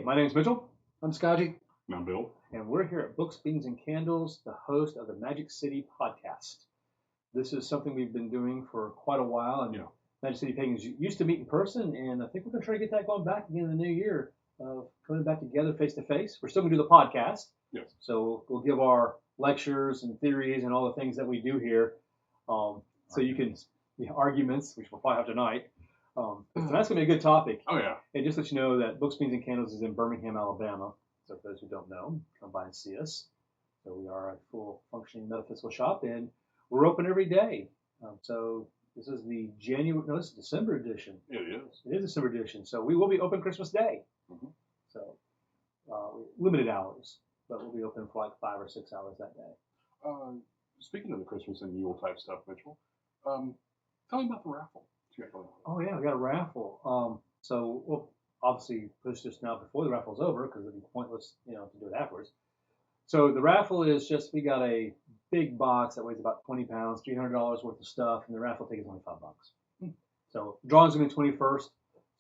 My name's Mitchell, I'm Scotty. I'm Bill. and we're here at Books, Beans, and Candles, the host of the Magic City podcast. This is something we've been doing for quite a while, and Magic City Pagans used to meet in person, and I think we're going to try to get that going back again in the new year, coming back together face to face. We're still going to do the podcast, Yes. so we'll give our lectures and theories and all the things that we do here, so you can arguments, which we'll probably have tonight. Tonight's going to be a good topic. Oh, yeah. And just let you know that Books, Beans, and Candles is in Birmingham, Alabama. So for those who don't know, come by and see us. So we are a full functioning metaphysical shop, and we're open every day. So this is the this is December edition. It is. It is December edition. So we will be open Christmas Day. Mm-hmm. So limited hours, but we'll be open for like 5 or 6 hours that day. Speaking of the Christmas and Yule type stuff, Mitchell, tell me about the raffle. Oh yeah, we got a raffle. So we'll obviously push this now before the raffle's over because it'd be pointless, to do it afterwards. So the raffle is just we got a big box that weighs about 20 pounds, $300 worth of stuff, and the raffle ticket is only $5. So drawing's gonna be 21st.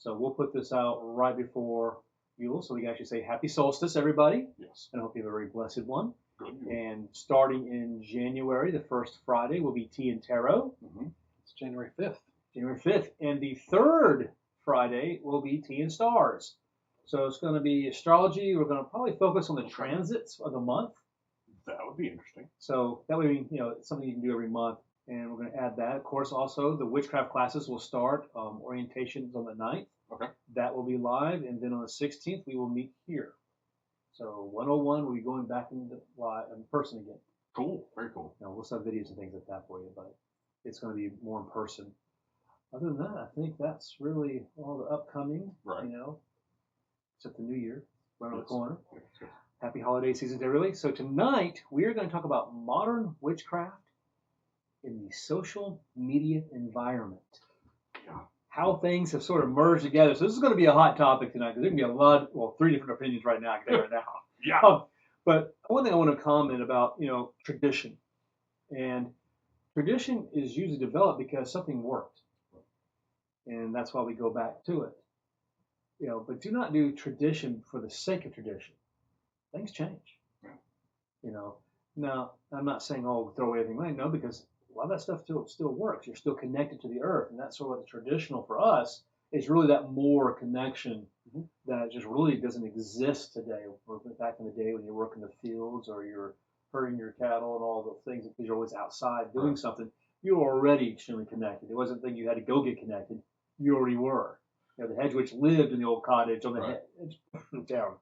So we'll put this out right before Yule, so we can actually say Happy Solstice, everybody. Yes. And I hope you have a very blessed one. Good. And starting in January, the first Friday will be Tea and Tarot. Mm-hmm. It's January 5th. January 5th. And the third Friday will be Tea and Stars. So it's going to be astrology. We're going to probably focus on the transits of the month. That would be interesting. So that way, it's something you can do every month. And we're going to add that. Of course, also the witchcraft classes will start. Orientations on the 9th. Okay. That will be live. And then on the 16th, we will meet here. So 101 will be going back in person again. Cool. Very cool. Now, we'll have videos and things like that for you, but it's going to be more in person. Other than that, I think that's really all the upcoming, right. Except the new year, right around the corner. Yes. Happy holiday season to everybody. So tonight, we are going to talk about modern witchcraft in the social media environment. Yeah. How things have sort of merged together. So this is going to be a hot topic tonight because there can be a lot, 3 different opinions right now. I can tell you right now. Yeah. But one thing I want to comment about, tradition. And tradition is usually developed because something worked. And that's why we go back to it. But do not do tradition for the sake of tradition. Things change. Yeah. Now, I'm not saying, throw away everything. No, because a lot of that stuff still works. You're still connected to the earth. And that's sort of what the traditional for us is really that more connection that just really doesn't exist today. Back in the day when you work in the fields or you're herding your cattle and all those things, because you're always outside doing something, you were already extremely connected. It wasn't a thing you had to go get connected. You already were. The hedge witch lived in the old cottage on the hedge down.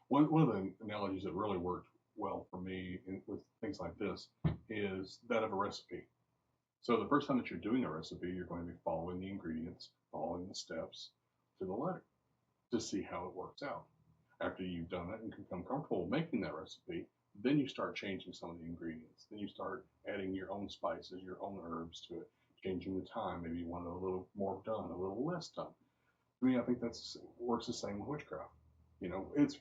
One of the analogies that really worked well for me with things like this is that of a recipe. So the first time that you're doing a recipe, you're going to be following the ingredients, following the steps to the letter to see how it works out. After you've done it and become comfortable making that recipe, then you start changing some of the ingredients. Then you start adding your own spices, your own herbs to it, changing the time. Maybe you want it a little more done, a little less done. I mean, I think that works the same with witchcraft. It's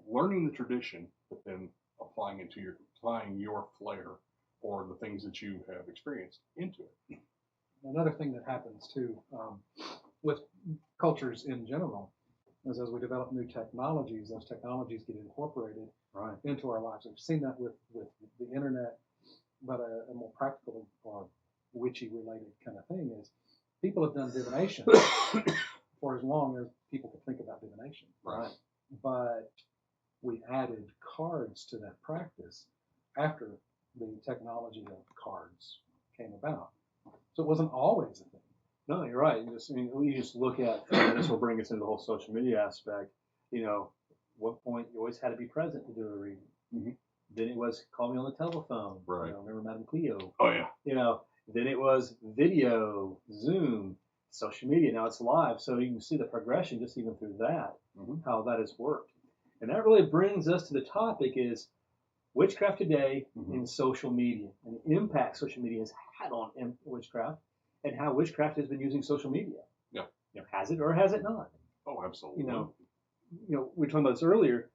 learning the tradition, but then applying your flair or the things that you have experienced into it. Another thing that happens too with cultures in general is as we develop new technologies, those technologies get incorporated into our lives. We've seen that with the internet, but a more practical or witchy related kind of thing is people have done divination for as long as people could think about divination. Right. But we added cards to that practice after the technology of cards came about. So it wasn't always a thing. No, you're right. You just look at, this will bring us into the whole social media aspect. What point you always had to be present to do a reading. Mm-hmm. Then it was call me on the telephone. Right. Remember Madame Cleo? Oh, yeah. Then it was video, Zoom, social media. Now it's live. So you can see the progression just even through that, how that has worked. And that really brings us to the topic is witchcraft today in social media and the impact social media has had on witchcraft and how witchcraft has been using social media. Yeah. Has it or has it not? Oh, absolutely. We were talking about this earlier.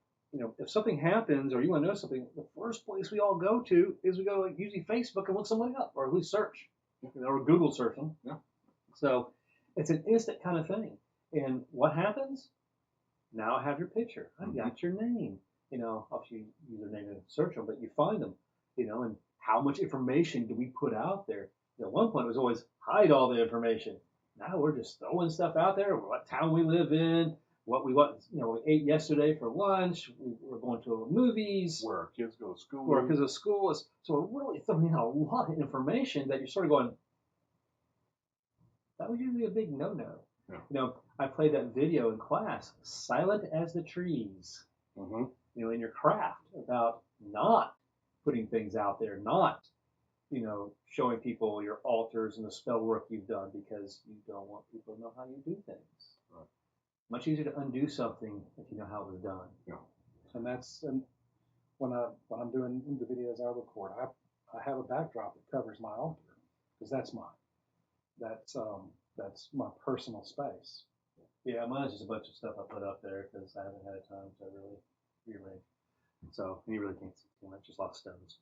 If something happens or you want to know something, the first place we all go to is we go usually Facebook and look somebody up or at least search, or Google search them. Yeah. So it's an instant kind of thing. And what happens? Now I have your picture. I got your name. Obviously you use their name to search them, but you find them. And how much information do we put out there? At one point it was always hide all the information. Now we're just throwing stuff out there. What town we live in, what we we ate yesterday for lunch. We're going to movies. Where our kids go to school. Where our kids go to school. So we're really throwing out a lot of information that you're sort of going, that was usually a big no-no. Yeah. I played that video in class, silent as the trees, Mm-hmm. in your craft about not putting things out there, not, showing people your altars and the spell work you've done because you don't want people to know how you do things. Right. Much easier to undo something if you know how it was done. Yeah. And when I'm doing the videos I record, I have a backdrop that covers my altar because that's mine. That's my personal space. Yeah, mine's just a bunch of stuff I put up there because I haven't had time to really rearrange. So you really can't see too much, just a lot of stones.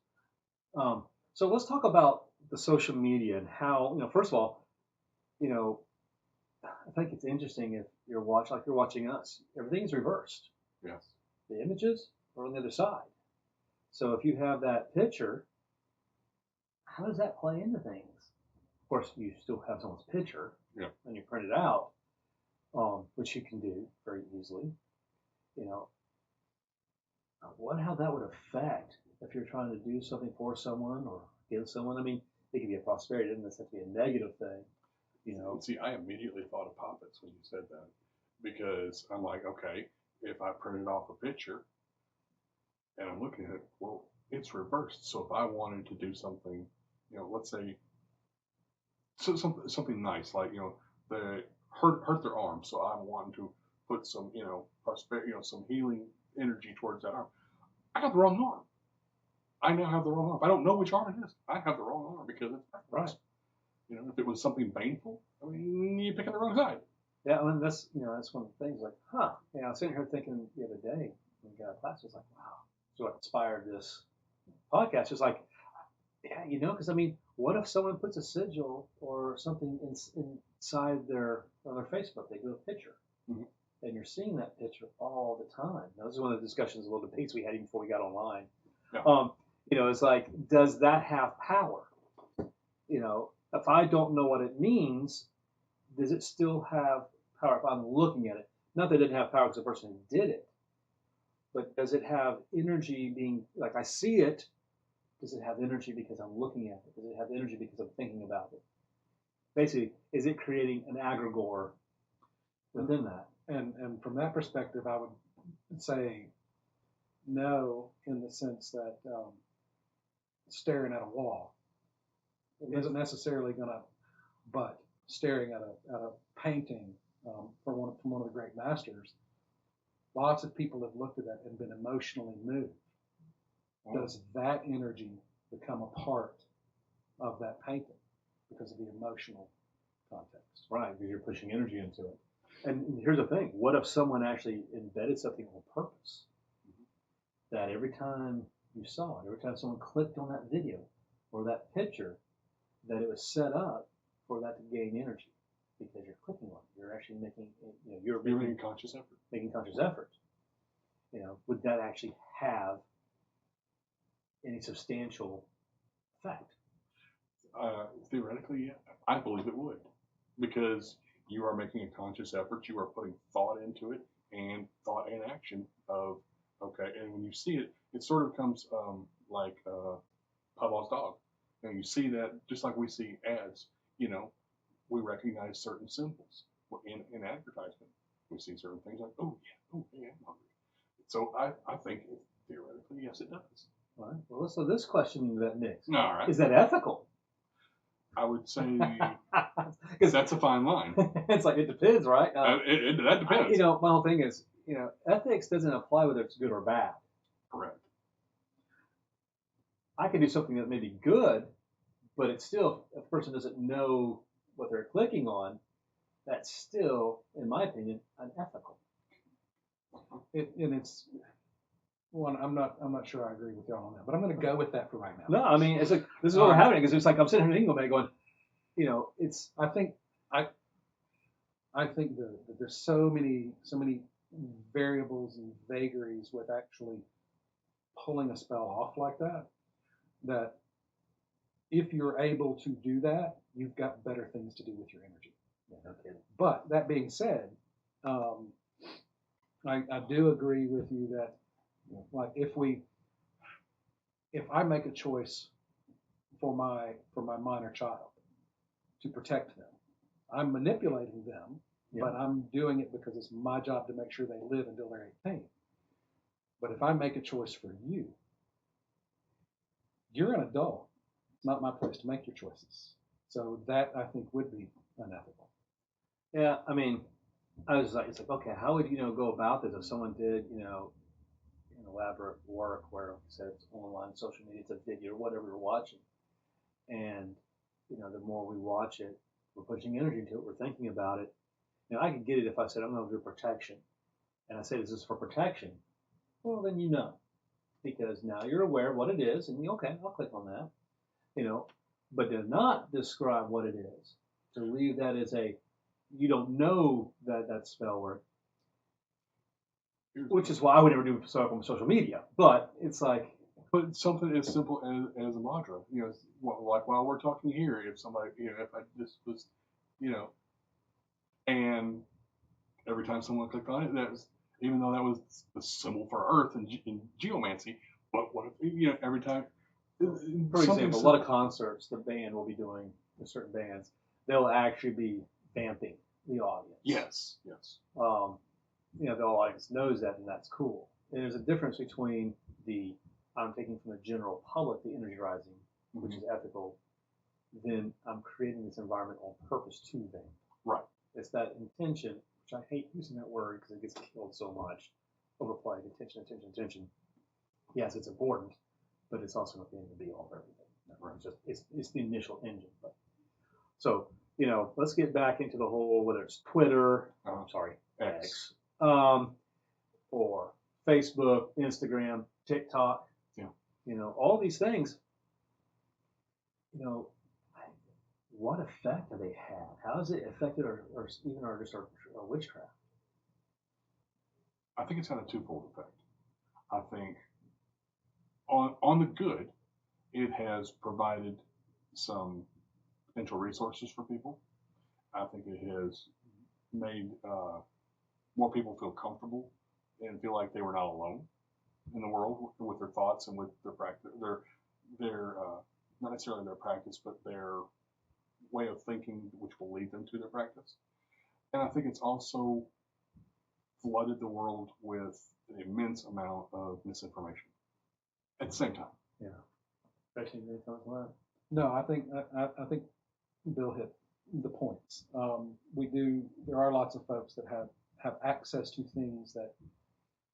So let's talk about the social media and how, first of all, I think it's interesting if you're watching us, everything's reversed. Yes. The images are on the other side. So if you have that picture, how does that play into things? Of course, you still have someone's picture, yeah, and you print it out, which you can do very easily. How that would affect if you're trying to do something for someone or give someone. I mean, it could be a prosperity, it doesn't necessarily be a negative thing. See, I immediately thought of puppets when you said that because I'm like, okay, if I printed off a picture and I'm looking at it, well, it's reversed. So if I wanted to do something, let's say something nice, like they hurt their arm, so I'm wanting to put some prosperity, some healing energy towards that arm. I got the wrong arm. I now have the wrong arm. I don't know which arm it is. I have the wrong arm because it's right. If it was something painful, I mean, you're picking the wrong side. Yeah, I mean, that's one of the things. Like, I was sitting here thinking the other day when we got a class, I was like, wow. So what inspired this podcast? It's like, yeah, because I mean, what if someone puts a sigil or something inside on their Facebook? They do a picture, mm-hmm. and you're seeing that picture all the time. Now, this is one of the discussions, a little debates we had even before we got online. Yeah. It's like, does that have power? If I don't know what it means, does it still have power if I'm looking at it? Not that it didn't have power because the person did it, but does it have energy being, like I see it, does it have energy because I'm looking at it? Does it have energy because I'm thinking about it? Basically, is it creating an egregore within that? And from that perspective, I would say no, in the sense that staring at a wall isn't necessarily going to, but staring at a painting from one of the great masters, lots of people have looked at that and been emotionally moved. Does that energy become a part of that painting because of the emotional context? Right, because you're pushing energy into it. And here's the thing, what if someone actually embedded something on purpose? That every time you saw it, every time someone clicked on that video or that picture, that it was set up for that to gain energy because you're clicking on it. You're actually making, you're making conscious effort. Making conscious effort. Would that actually have any substantial effect? Theoretically, yeah. I believe it would, because you are making a conscious effort. You are putting thought into it and thought and action of, okay. And when you see it, it sort of comes like Pavlov's dog. And you see that just like we see ads, we recognize certain symbols in advertisement. We see certain things like, oh yeah, I'm hungry. So I think theoretically, yes, it does. All right. Well, so this question that Nick's, all right, is that ethical? I would say because that's a fine line. It's like, it depends, right? That depends. My whole thing is, ethics doesn't apply whether it's good or bad. Correct. I can do something that may be good, but it's still, if a person doesn't know what they're clicking on, that's still, in my opinion, unethical. I'm not sure I agree with y'all on that, but I'm going to go with that for right now. No, I mean, it's like, this is what we're having, because it's like, I'm sitting here thinking about it going, I think that there's so many variables and vagaries with actually pulling a spell off like that, that if you're able to do that, you've got better things to do with your energy. Yeah, no kidding. But that being said, I do agree with you that, like, if I make a choice for my minor child to protect them, I'm manipulating them, but I'm doing it because it's my job to make sure they live until they're 18. But if I make a choice for you, you're an adult. It's not my place to make your choices. So that, I think, would be unethical. Yeah, I mean, I was like, it's like, okay, how would go about this if someone did, an elaborate work where, like I said, it's online, social media, it's a video, whatever you're watching, and the more we watch it, we're pushing energy into it, we're thinking about it. I could get it if I said I'm going to do protection, and I say this is for protection. Well, then because now you're aware of what it is, and okay, I'll click on that, but to not describe what it is, to leave that as you don't know that spell work, which is why I would never do stuff on social media. But it's like, but something as simple as a mantra, like while we're talking here, if somebody, if I just was, and every time someone clicked on it, that was, even though that was the symbol for Earth in geomancy, but what if, every time, for example, a lot of concerts the band will be doing, with certain bands, they'll actually be vamping the audience. Yes. The audience knows that, and that's cool. And there's a difference between I'm taking from the general public the energy rising, which is ethical, then I'm creating this environment on purpose to them. Right. It's that intention, which I hate using that word because it gets killed so much. Overplayed. Intention. Yes, it's important, but it's also not the end of the be all of everything. Right. It's the initial engine. But so let's get back into the whole, whether it's Twitter, X, or Facebook, Instagram, TikTok, all these things, what effect do they have? How has it affected our witchcraft? I think it's had a twofold effect. I think on the good, it has provided some potential resources for people. I think it has made more people feel comfortable and feel like they were not alone in the world with their thoughts and with their practice, their not necessarily their practice, but their way of thinking, which will lead them to their practice. And I think it's also flooded the world with an immense amount of misinformation at the same time. Yeah. Especially in the time. No, I think Bill hit the points. There are lots of folks that have access to things that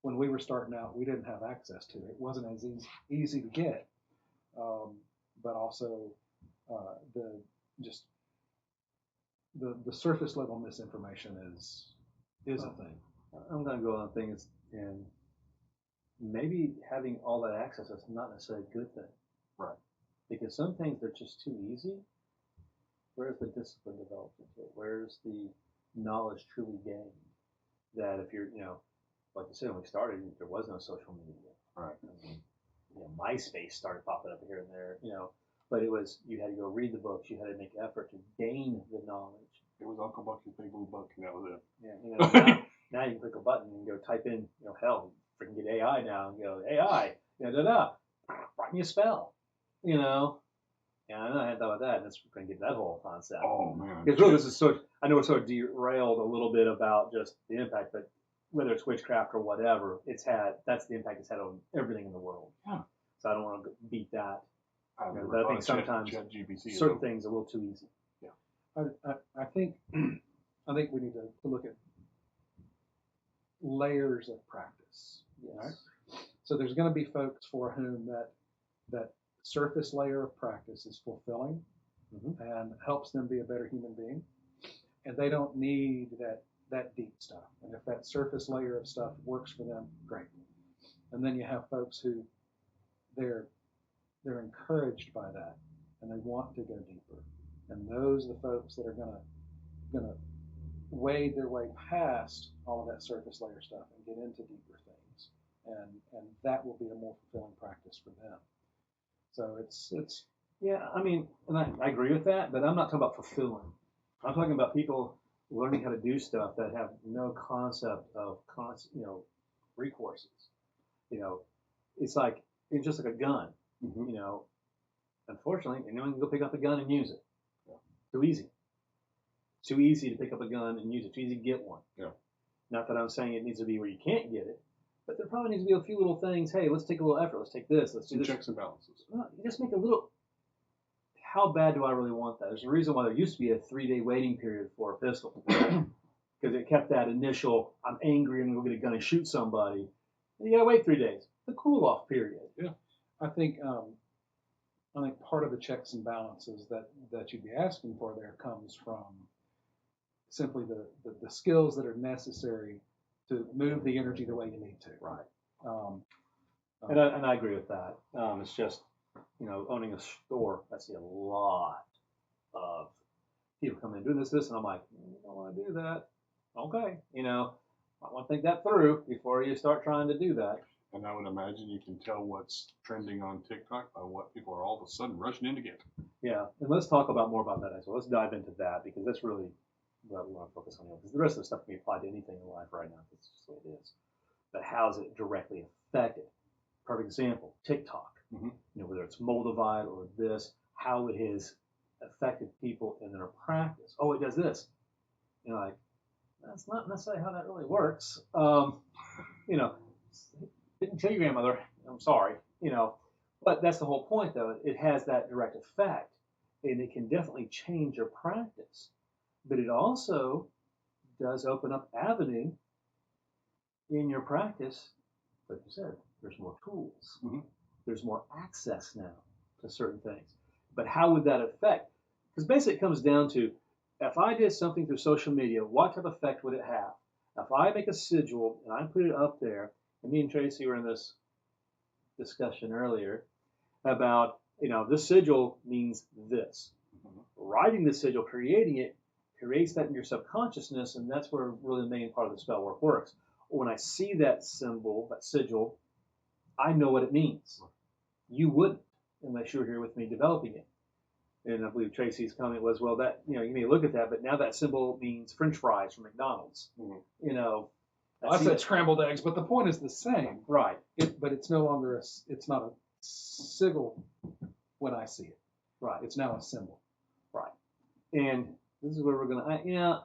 when we were starting out, we didn't have access to. It wasn't as easy to get, but also the surface level misinformation is a thing. I'm going to go on things, and maybe having all that access is not necessarily a good thing. Right. Because some things are just too easy. Where's the discipline developed into it? Where's the knowledge truly gained? That if you're, like you said, when we started, there was no social media. Right. I mean, MySpace started popping up here and there, but it was, you had to go read the books, you had to make effort to gain the knowledge. It was Uncle Bucky's Big Blue Book, and that was it. Yeah, now you can click a button and go type in, hell, freaking get AI now and go, AI, write me a spell, And I know I hadn't thought about that, and that's going to get that whole concept. Oh, man. Because really, I know it's sort of derailed a little bit about just the impact, but whether it's witchcraft or whatever, that's the impact it's had on everything in the world. Yeah. So I don't want to beat that. But I think sometimes certain things are a little too easy. Yeah. I think we need to look at layers of practice. Yes. Right? So there's going to be folks for whom that surface layer of practice is fulfilling and helps them be a better human being, and they don't need that deep stuff. And if that surface layer of stuff works for them, great. And then you have folks who they're encouraged by that and they want to go deeper. And those are the folks that are gonna wade their way past all of that surface layer stuff and get into deeper things, and that will be a more fulfilling practice for them. So it's Yeah, I mean, and I agree with that, but I'm not talking about fulfilling. I'm talking about people learning how to do stuff that have no concept of recourses. You know, it's just like a gun. Mm-hmm. You know, unfortunately, anyone can go pick up a gun and use it. Yeah. Too easy. Too easy to pick up a gun and use it. Too easy to get one. Yeah. Not that I'm saying it needs to be where you can't get it, but there probably needs to be a few little things. Hey, let's take a little effort. Let's take this. Let's do this. Checks and balances. Well, you just make a little. How bad do I really want that? There's a reason why there used to be a 3-day waiting period for a pistol, because it kept that initial "I'm angry and I'm gonna go get a gun and shoot somebody." And you gotta wait 3 days. The cool off period. Yeah, I think part of the checks and balances that you'd be asking for there comes from simply the skills that are necessary to move the energy the way you need to. Right. And And I agree with that. It's just, owning a store, I see a lot of people come in doing this, and I'm like, I don't want to do that. Okay. I want to think that through before you start trying to do that. And I would imagine you can tell what's trending on TikTok by what people are all of a sudden rushing in to get. Yeah. And let's talk more about that as well. Let's dive into that, because that's really what we want to focus on here. Because the rest of the stuff can be applied to anything in life right now. That's just the way it is. But how's it directly affected? Perfect example, TikTok. Mm-hmm. Whether it's Moldavite or this, how it has affected people in their practice. Oh, it does this. Like, that's not necessarily how that really works. Didn't tell your grandmother. I'm sorry. But that's the whole point, though. It has that direct effect, and it can definitely change your practice. But it also does open up avenue in your practice. Like you said, there's more tools. Mm-hmm. There's more access now to certain things. But how would that affect? Because basically it comes down to, if I did something through social media, what type of effect would it have? If I make a sigil and I put it up there, and me and Tracy were in this discussion earlier about, this sigil means this. Mm-hmm. Writing the sigil, creating it, creates that in your subconsciousness, and that's where really the main part of the spell work works. When I see that symbol, that sigil, I know what it means. You wouldn't, unless you were here with me developing it. And I believe Tracy's comment was, well, that, you may look at that, but now that symbol means French fries from McDonald's. Mm-hmm. I said scrambled eggs, but the point is the same. Right. But it's no longer it's not a sigil when I see it. Right. It's now a symbol. Right. And this is where we're going to,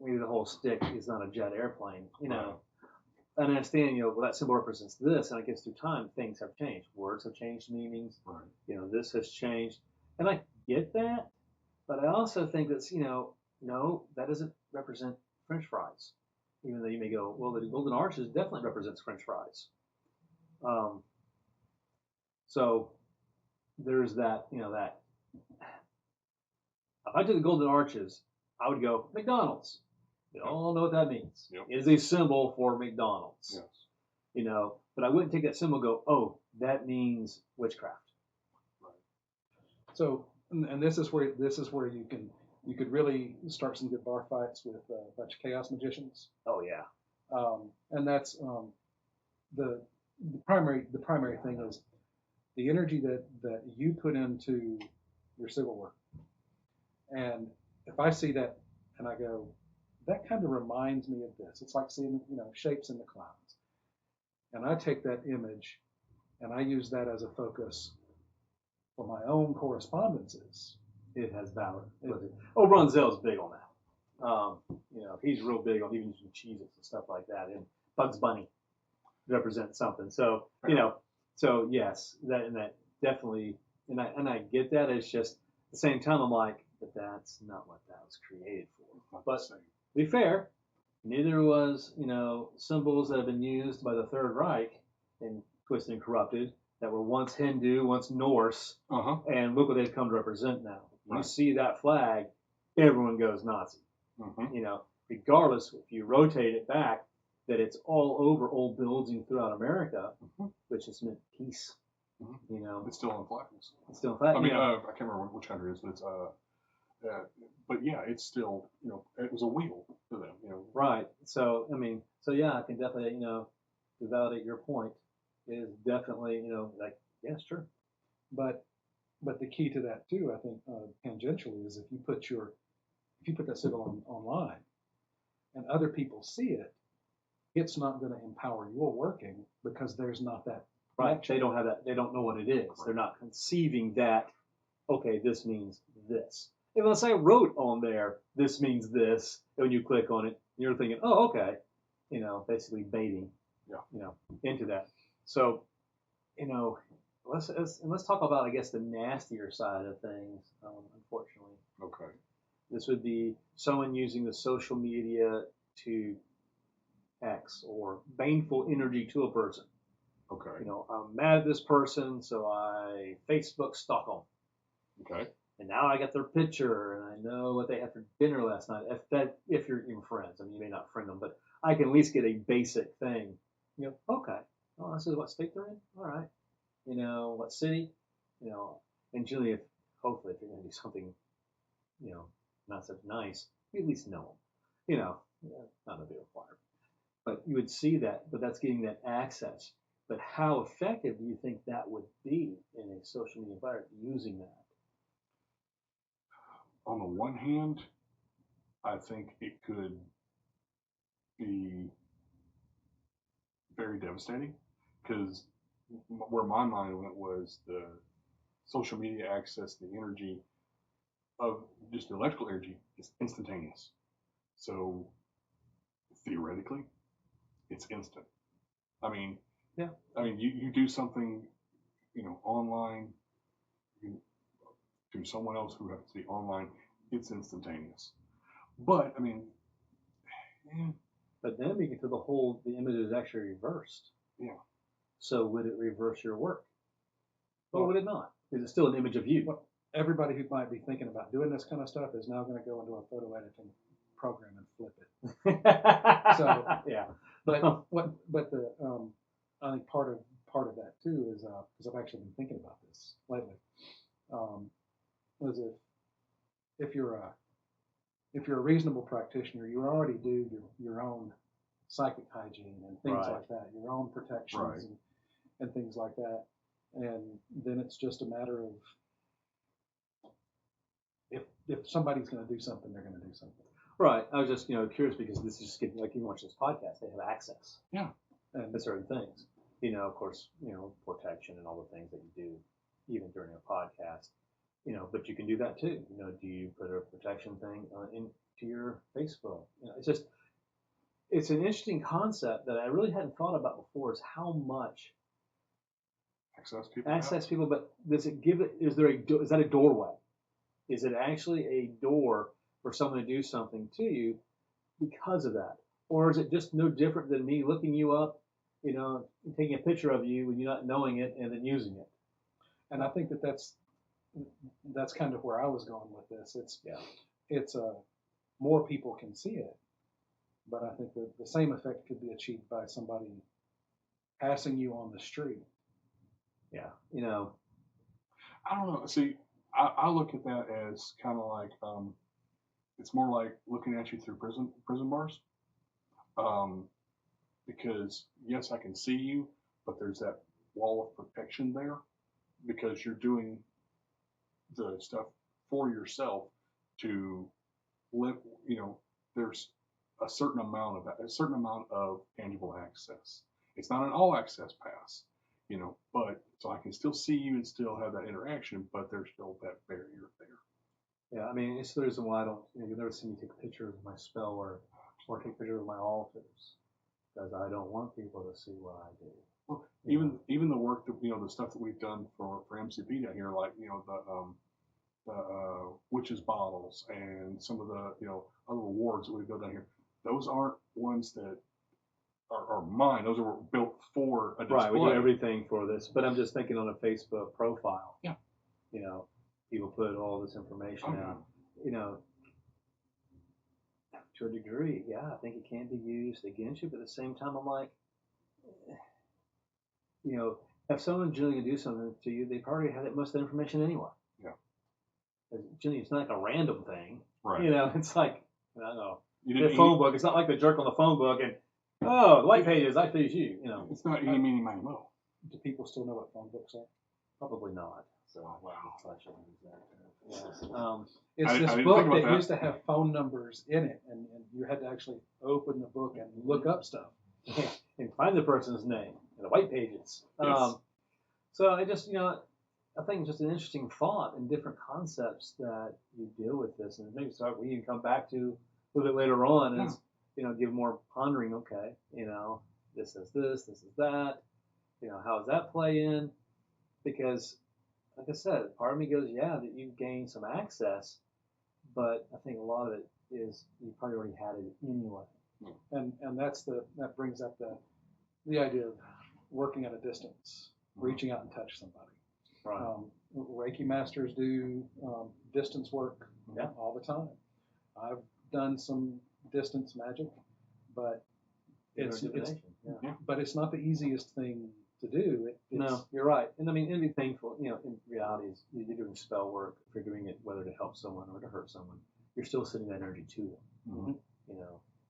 maybe the whole stick is not a jet airplane, Right. I understand, well, that symbol represents this, and I guess through time, things have changed. Words have changed meanings. Right. This has changed. And I get that, but I also think that's, no, that doesn't represent French fries. Even though you may go, well, the golden arches definitely represents French fries. So there's that, that. If I took the golden arches, I would go McDonald's. We all know what that means. Yep. It is a symbol for McDonald's. Yes. But I wouldn't take that symbol and go, oh, that means witchcraft. Right. So, and this is where you could really start some good bar fights with a bunch of chaos magicians. Oh yeah. And that's the primary thing is the energy that you put into your sigil work. And if I see that and I go, that kind of reminds me of this. It's like seeing, shapes in the clouds. And I take that image and I use that as a focus for my own correspondences. It has valor. Bronzell's big on that. He's real big on even using cheeses and stuff like that. And Bugs Bunny represents something. So, so yes, that definitely, and I get that. It's just at the same time, I'm like, but that's not what that was created for. But to be fair, neither was, symbols that have been used by the Third Reich and twisted and corrupted that were once Hindu, once Norse, and look what they've come to represent now. Right. You see that flag, everyone goes Nazi. Mm-hmm. Regardless, if you rotate it back, that it's all over old buildings throughout America, which just meant peace. Mm-hmm. It's still in flags. It's still in flags. I mean, I can't remember which country it is, but it's But yeah, it's still, it was a wheel to them. Right. So I mean, so yeah, I can definitely to validate your point is definitely like yeah, sure. But the key to that too, I think, tangentially, is if you put that signal online and other people see it, it's not going to empower your working because there's not that. Right. They don't have that. They don't know what it is. Right. They're not conceiving that. Okay, this means this. And let's say I wrote on there, this means this. And when you click on it, you're thinking, oh, okay, basically baiting, Yeah. into that. So, let's talk about, I guess, the nastier side of things. Unfortunately, Okay. this would be someone using the social media to X or baneful energy to a person. Okay. I'm mad at this person, so I Facebook stalk them. Okay. And now I got their picture, and I know what they had for dinner last night. If you're even friends, I mean, you may not friend them, but I can at least get a basic thing. Okay, oh, this is what state they're in. All right, what city, and generally, hopefully, if you're going to do something, not so nice, you at least know them. Not a big requirement, but you would see that. But that's getting that access. But how effective do you think that would be in a social media environment using that? On the one hand, I think it could be very devastating because where my mind went was the social media access, the energy of just the electrical energy is instantaneous. So theoretically, it's instant. I mean, Yeah. I mean, you do something, online to someone else who happens to be online, it's instantaneous. But I mean, yeah. But then we get to the image is actually reversed. Yeah. So would it reverse your work? Or would it not? Is it still an image of you? Well, everybody who might be thinking about doing this kind of stuff is now going to go into a photo editing program and flip it. So yeah. But the I think part of that too is because I've actually been thinking about this lately. Was if you're a reasonable practitioner, you already do your own psychic hygiene and things Right. like that, your own protections Right. and things like that, and then it's just a matter of if somebody's going to do something, they're going to do something. Right. I was just curious because this is just getting like you watch this podcast, they have access. Yeah. And to certain things. Of course, protection and all the things that you do even during a podcast. But you can do that too. Do you put a protection thing into your Facebook? It's an interesting concept that I really hadn't thought about before. Is how much access people, but does it give it? Is that a doorway? Is it actually a door for someone to do something to you because of that, or is it just no different than me looking you up, taking a picture of you when you're not knowing it and then using it? And I think that's kind of where I was going with this. It's more people can see it, but I think that the same effect could be achieved by somebody passing you on the street. Yeah, I don't know. See, I look at that as kind of like it's more like looking at you through prison bars. Because yes, I can see you, but there's that wall of protection there because you're doing the stuff for yourself to live. There's a certain amount of tangible access. It's not an all access pass, but so I can still see you and still have that interaction, but there's still that barrier there. Yeah, I mean, it's the reason why I don't. You've never seen me take pictures of my spell or take pictures of my altars because I don't want people to see what I do. Well, even the work that the stuff that we've done for MCP down here, like the witches bottles and some of the other awards that we've done down here. Those aren't ones that are mine. Those are built for a display. Right, we do everything for this, but I'm just thinking on a Facebook profile. Yeah. People put all this information out. To a degree, yeah, I think it can be used against you, but at the same time, I'm like, if someone's really going to do something to you, they've already had most of the information anyway. Yeah. generally, it's not like a random thing. Right. You know, it's like, I don't know, You the didn't. phone book. It's not like the jerk on the phone book and, oh, the white pages, I please you. You know, It's not any, meeny, miny, mo. Do people still know what phone books are? probably not. So, Oh, wow. I shouldn't use that. Yes. It's I this didn't book think about that that. used to have phone numbers in it, and you had to actually open the book and look up stuff. And find the person's name in the white pages. Yes. So I just, I think it's just an interesting thought and different concepts that you deal with this, and maybe we can come back to a little bit later on as give more pondering. Okay, this is this is that. How does that play in? Because, like I said, part of me goes, yeah, that you've gained some access, but I think a lot of it is you probably already had it anyway. And that brings up the idea of working at a distance, reaching out and touch somebody. Right. Reiki masters do distance work all the time. I've done some distance magic, but it's not the easiest thing to do. No, you're right. And I mean, and be thankful, in reality, is you're doing spell work, if you're doing it whether to help someone or to hurt someone, you're still sending that energy to them.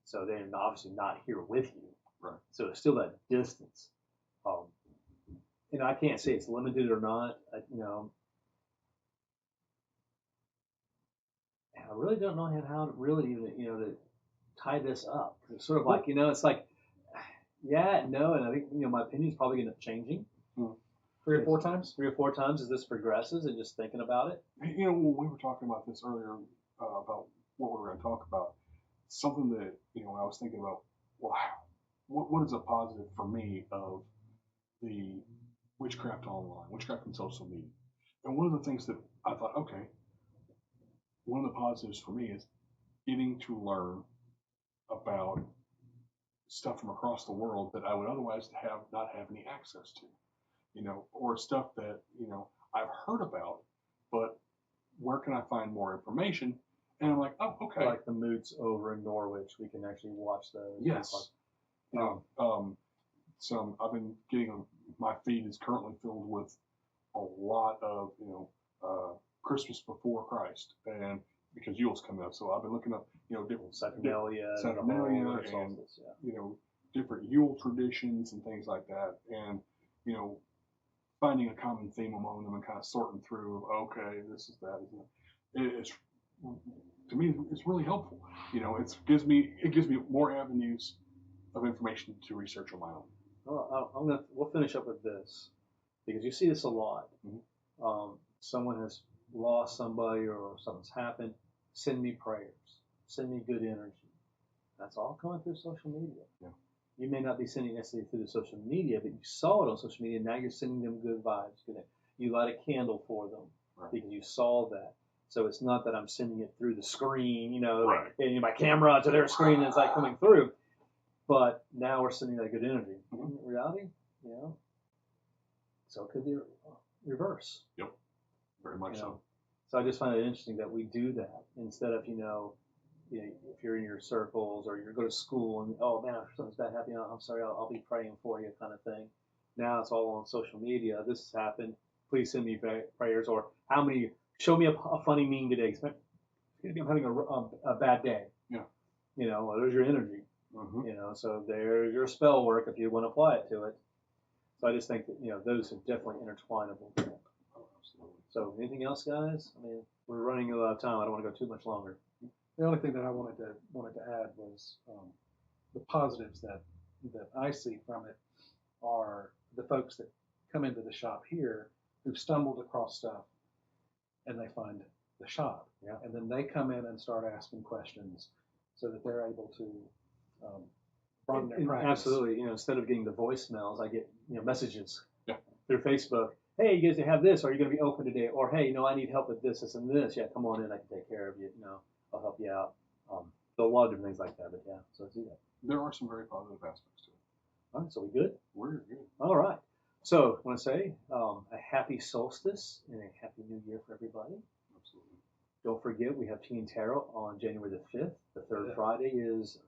So they're obviously not here with you. Right. So it's still that distance. I can't say it's limited or not. I really don't know how to really even, to tie this up. It's sort of like, it's like, yeah, no, and I think, my opinion is probably going to end up changing. 3 or 4 times? 3 or 4 times as this progresses and just thinking about it. When we were talking about this earlier, about what we were going to talk about, something that, I was thinking about, wow, what is a positive for me of the witchcraft online, witchcraft on social media? And one of the things that I thought, okay, one of the positives for me is getting to learn about stuff from across the world that I would otherwise not have any access to, or stuff that, I've heard about, but where can I find more information? And I'm like, oh, okay. Like the moots over in Norwich, we can actually watch those. Yes. So I've been getting, my feed is currently filled with a lot of, Christmas before Christ, and because Yule's coming up, so I've been looking up, different Saturnalia, and different Yule traditions and things like that, and finding a common theme among them and kind of sorting through. Okay, this is that. It's to me, it's really helpful. It gives me more avenues of information to research on my own. Well, we'll finish up with this because you see this a lot. Mm-hmm. Someone has lost somebody or something's happened. Send me prayers. Send me good energy. That's all coming through social media. Yeah. You may not be sending necessarily through the social media, but you saw it on social media. Now you're sending them good vibes. You light a candle for them because you saw that. So it's not that I'm sending it through the screen, and my camera to their screen and it's like coming through. But now we're sending that good energy. In reality, so it could be reverse. Yep, very much so. So I just find it interesting that we do that instead of, if you're in your circles or you go to school and, oh man, something's bad happening, I'm sorry, I'll be praying for you kind of thing. Now it's all on social media. This has happened. Please send me prayers, or show me a funny meme today. I'm having a bad day. Yeah. Well, there's your energy. Mm-hmm. So there's your spell work if you want to apply it to it. So I just think that, those are definitely intertwinable. Oh, absolutely. So anything else, guys? I mean, we're running out of time. I don't want to go too much longer. The only thing that I wanted to add was the positives that I see from it are the folks that come into the shop here who've stumbled across stuff and they find the shop. Yeah. And then they come in and start asking questions so that they're able to broaden their practice. Absolutely. Instead of getting the voicemails, I get messages through Facebook. Hey, you guys have this. Are you going to be open today? Or hey, I need help with this, and this. Yeah, come on in. I can take care of you. I'll help you out. So a lot of different things like that. But yeah, so let's do that. There are some very positive aspects to it. All right, so we good? We're good. All right. So I want to say a happy solstice and a happy new year for everybody. Absolutely. Don't forget, we have Tea and Tarot on January the 5th. The third Friday is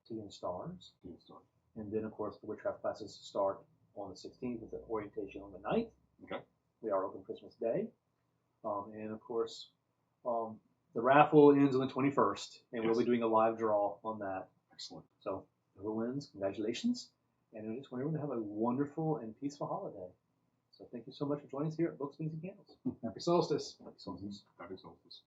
Tea and Stars. Tea and Stars. And then, of course, the witchcraft classes start on the 16th with the orientation on the 9th. Okay. We are open Christmas Day. And, of course, The raffle ends on the 21st, and we'll Yes. be doing a live draw on that. Excellent. So whoever wins, congratulations. And I just want everyone to have a wonderful and peaceful holiday. So thank you so much for joining us here at Books, Beans, and Candles. Happy solstice. Happy solstice. Happy solstice.